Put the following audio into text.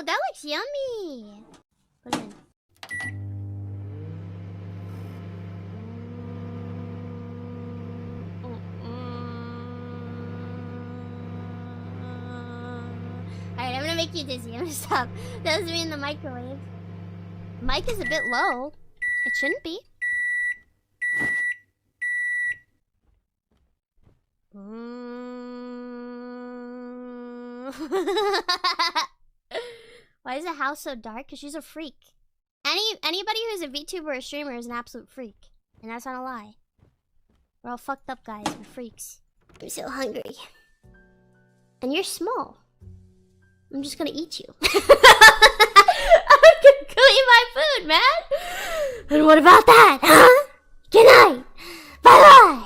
that looks yummy. Put it in. Alright, I'm gonna make you dizzy. I'm gonna stop. That was me in the microwave. Mic is a bit low. It shouldn't be. Why is the house so dark? Because she's a freak. Anybody who's a VTuber or streamer is an absolute freak. And that's not a lie. We're all fucked up guys. We're freaks. I'm so hungry. And you're small. I'm just gonna eat you. I'm gonna go eat my food, man. And what about that, huh? Good night. Bye-bye.